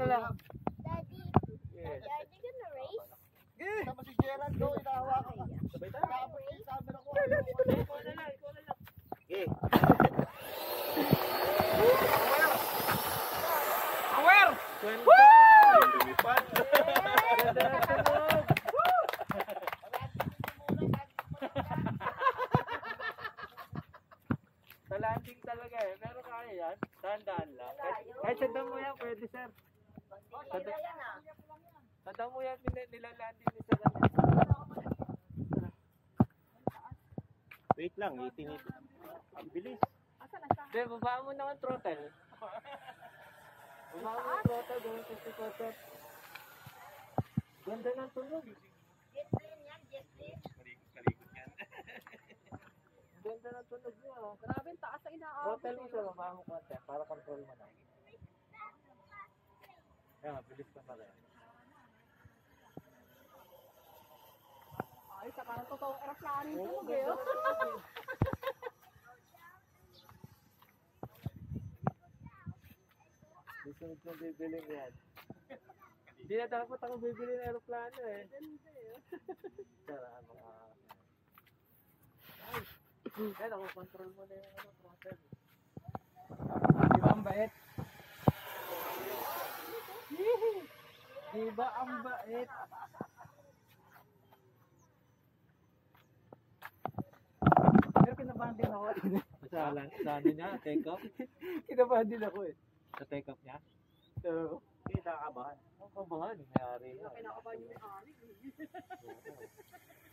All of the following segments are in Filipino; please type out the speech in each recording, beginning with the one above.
lang. Daddy, are they gonna race? Sama si Gerald do, inahawakan ka. Sabay tayo, nakapagpapit sa amin ako. Ikaw na lang. Okay. Aware! Lumipad. Ganda na tunog. Sa landing talaga eh. Pero kaya yan. Dahan-dahan lang. Kahit sa damo yan, pwede sir. Sa damo yan, nilalanding ni sir. Wait lang, itinit. Ang bilis. Hindi, babaan mo na ang throttle. Babaan mo ang throttle, gawin 50%. Ganda ng tunog. Jet plane yan, jet plane. Ganda ng tunog niya. Oh. Grabe, taas ang inaabot. Throttle mo siya, babaan mo konti para control mo na. Yan, mabilis ka pala. Ay, sa parang totoong aeroplano yung tunog eh. Susunod kong bibili yan. Hindi na dapat ako bibili ng aeroplano eh. Tara, ano ka. Yan, ako control mo na yung throttle. Di ba ang bait? Di ba ang bait? Pero kinabahan din ako. Sa ano niya, take off? Kinabahan din ako eh. Sa take off niya? So, Hindi nakakabahan. Ang kabahan, nangyari na. kinakabahan yung may-ari.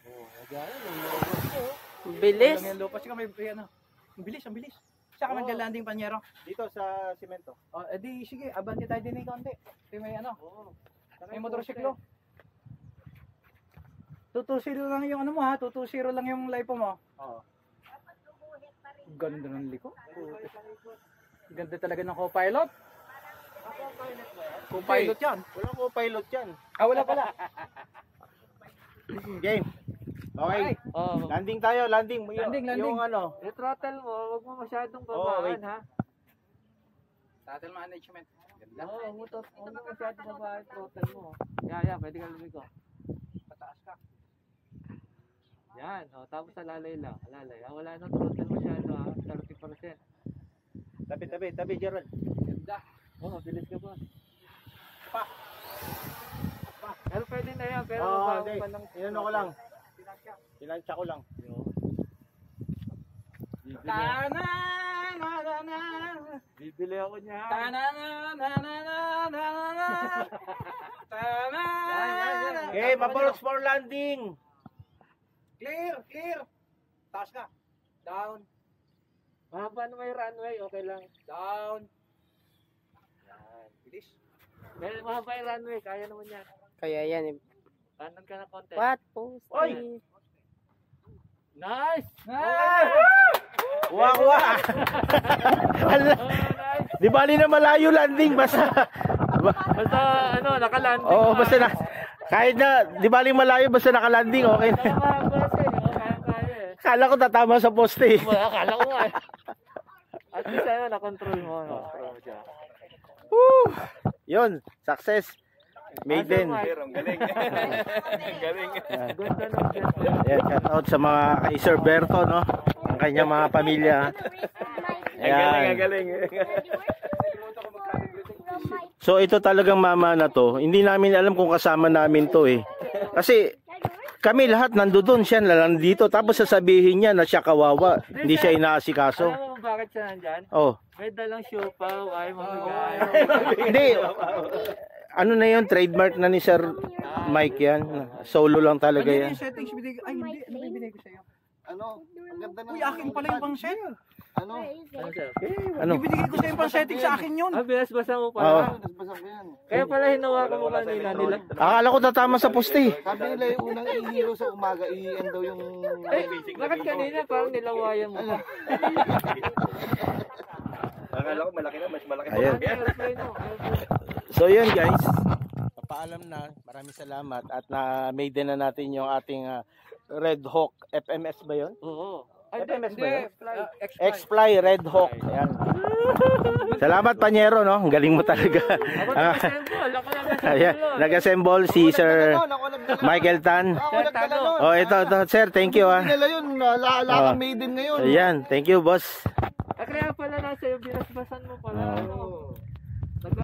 Oo, nagyari, nung Bilis. Yung lupa, sika may ano. Ang bilis, ang bilis. Saka magla-landing panyero. Dito sa simento. Oh, edi sige, abante tayo din ng konti. Ito may ano, Oo. may motorsiklo. 220 lang yung ano mo ha, 220 lang yung lipo mo. Oo. Ganda ng liko. Ganda talaga ng co-pilot. Co-pilot yan. Wala ko pilot yan. Ah, wala pala. Game. Okay. Oh, Landing tayo, landing. Landing. Yung ano. yung throttle mo, huwag mo masyadong Oo, babaan wait. ha. Throttle management. Ganda. Oo, huwag mo masyadong babaan yung throttle mo. Yan, pwede ka lumiko. Pataas ka. Yan, tapos alalay lang. Alalay. Wala nang throttle masyado ha. 30%. Tabi, Gerald. Ganda. Bilis ka pa. Pero pwede na yan, pero Oo, bago okay. pa ng... Inano ko lang. Pinansya ko lang. Bibili ako niya. Okay, approach for landing. Clear. Taas ka. Down. Mahaba na may runway, okay lang. Down. Yan. Bilis. Dahil mahaba yung runway, kaya naman yan. Kaya yan eh. Kanan ka na konti. What post? Oy! Nice! Kuha. Oh, nice! Di bali na malayo landing basta. Basta, nakalanding. Oo, basta na. Kahit na, di bali malayo basta nakalanding, okay na. Mahaba siya, kaya eh. Kala ko tatama sa poste. Akala ko nga eh. At least na-control mo. Control mo siya. Woo! Yun, success. Maiden. Ang galing. Galing. Ganda ng jet. Ayan, shout out sa mga kay Sir Berto, no? Ang kanyang mga pamilya. Ayan. Galing. So ito talagang mama na to. Hindi namin alam kung kasama namin to eh. Kasi kami lahat nandoon, siya nandito. Tapos sasabihin niya na siya kawawa. Hindi siya inaasikaso. Alam mo kung bakit siya nandyan? Oh. May dalang siopaw, ay mamigay. Hindi. Ano na yun, trademark na ni Sir Mike yan. Solo lang talaga Ano yan. yung settings binigay? Ay, hindi. Ano ba yung binigay ko sa'yo? Ano? Ang ganda ng... Uy, akin pala yung pang set. Ano? Ano siya? Ano? Ibinigay ko sa'yo yung pang setting sa akin yun. Binasbasa mo Oo. pala. Kaya pala hinawakan mo kanina nila. Akala ko tatama sa poste. Sabi nila yung unang ihiro sa umaga, i-end daw yung... Bakit kanina parang nilawayan mo? Akala ko malaki na, mas malaki. Ayan. Airplane mo. So yun guys, papaalam na, maraming salamat at na-maiden na natin yung ating Red Hawk FMS ba yun? Oo. FMS ba yun? X-Fly. X-Fly Red Hawk. Ayan. Salamat, Panyero, no? Ang galing mo talaga. Ako nag-assemble. Ako nag-assemble. Ayan, nag-assemble si Sir Michael Tan. Ako nagdala nun. Oh, ito, sir, thank you, ah. Dinala yun. Laala kang maiden ngayon. Ayan, thank you, boss. Kaya pala nasa iyo, binasbasan mo pala. Oo.